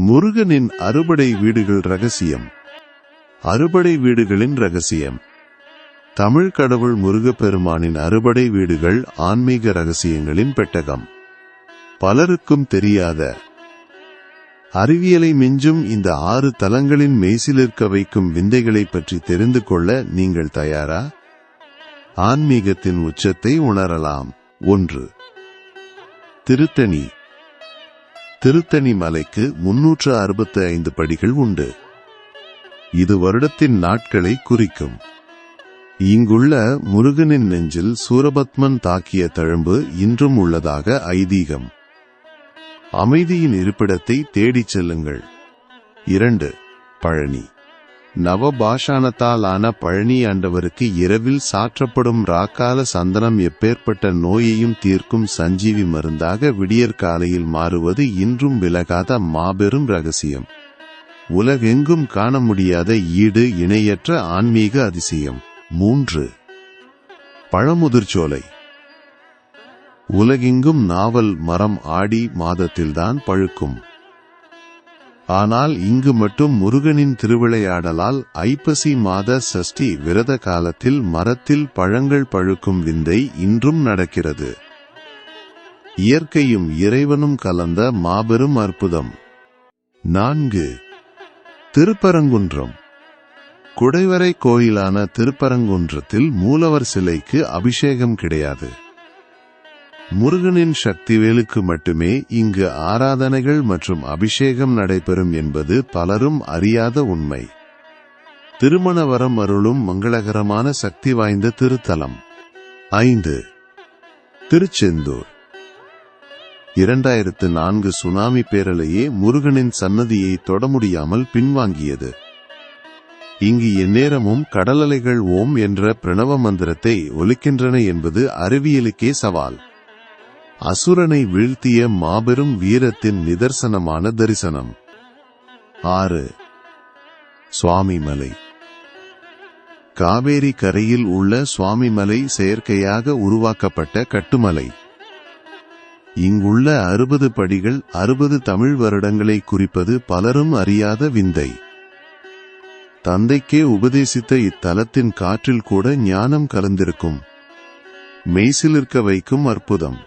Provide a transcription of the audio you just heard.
முருகனின் அறுபடை வீடுகள் ரகசியம். அறுபடை வீடுகளின் ரகசியம். தமிழ் கடவுள் முருகப்பெருமானின் அறுபடை வீடுகள் ஆன்மீக ரகசியங்களின் பெட்டகம். பலருக்கும் தெரியாத அறிவியலை மிஞ்சும் இந்த 6 தலங்களின் மெய்சிலிர்க்க வைக்கும் விந்தைகளை பற்றி தெரிந்து கொள்ள நீங்கள் தயாரா? ஆன்மீகத்தின் உச்சத்தை உணரலாம். 1. திருத்தணி. திருத்தணி மலைக்கு 365 படிகள் உண்டு. இது வருடத்தின் நாட்களை குறிக்கும். இங்குள்ள முருகனின் நெஞ்சில் சூரபத்மன் தாக்கிய தழும்பு இன்றும் உள்ளதாக ஐதீகம். அமைதியின் இருப்பிடத்தை தேடிச் செல்லுங்கள். 2. பழனி. நவபாஷாணத்தால் ஆன பழனி ஆண்டவருக்கு இரவில் சாற்றப்படும் ராக்கால சந்தனம் எப்பேற்பட்ட நோயையும் தீர்க்கும் சஞ்சீவி மருந்தாக விடியற்காலையில் மாறுவது இன்றும் விலகாத மாபெரும் ரகசியம். உலகெங்கும் காண முடியாத ஈடு இணையற்ற ஆன்மீக அதிசயம். 3. பழமுதிர்ச்சோலை. உலகெங்கும் நாவல் மரம் ஆடி மாதத்தில்தான் பழுக்கும். ஆனால் இங்கு மட்டும் முருகனின் திருவிளையாடலால் ஐப்பசி மாத சஷ்டி விரத காலத்தில் மரத்தில் பழங்கள் பழுக்கும் விந்தை இன்றும் நடக்கிறது. இயற்கையும் இறைவனும் கலந்த மாபெரும் அற்புதம். 4. திருப்பரங்குன்றம். குடைவரை கோயிலான திருப்பரங்குன்றத்தில் மூலவர் சிலைக்கு அபிஷேகம் கிடையாது. முருகனின் சக்திவேலுக்கு மட்டுமே இங்கு ஆராதனைகள் மற்றும் அபிஷேகம் நடைபெறும் என்பது பலரும் அறியாத உண்மை. திருமண வரம் அருளும் மங்களகரமான சக்தி வாய்ந்த திருத்தலம். 5. திருச்செந்தூர். 2004 சுனாமி பேரலையே முருகனின் சன்னதியை தொட முடியாமல் பின்வாங்கியது. இங்கு எந்நேரமும் கடலலைகள் ஓம் என்ற பிரணவ மந்திரத்தை ஒலிக்கின்றன என்பது அறிவியலுக்கே சவால். அசுரனை வீழ்த்திய மாபெரும் வீரத்தின் நிதர்சனமான தரிசனம். 6. சுவாமிமலை. காவேரி கரையில் உள்ள சுவாமிமலை செயற்கையாக உருவாக்கப்பட்ட கட்டுமலை. இங்குள்ள 60 படிகள் 60 தமிழ் வருடங்களை குறிப்பது பலரும் அறியாத விந்தை. தந்தைக்கே உபதேசித்த இத்தலத்தின் காற்றில் கூட ஞானம் கலந்திருக்கும். மெய்சிலிர்க்க வைக்கும் அற்புதம்.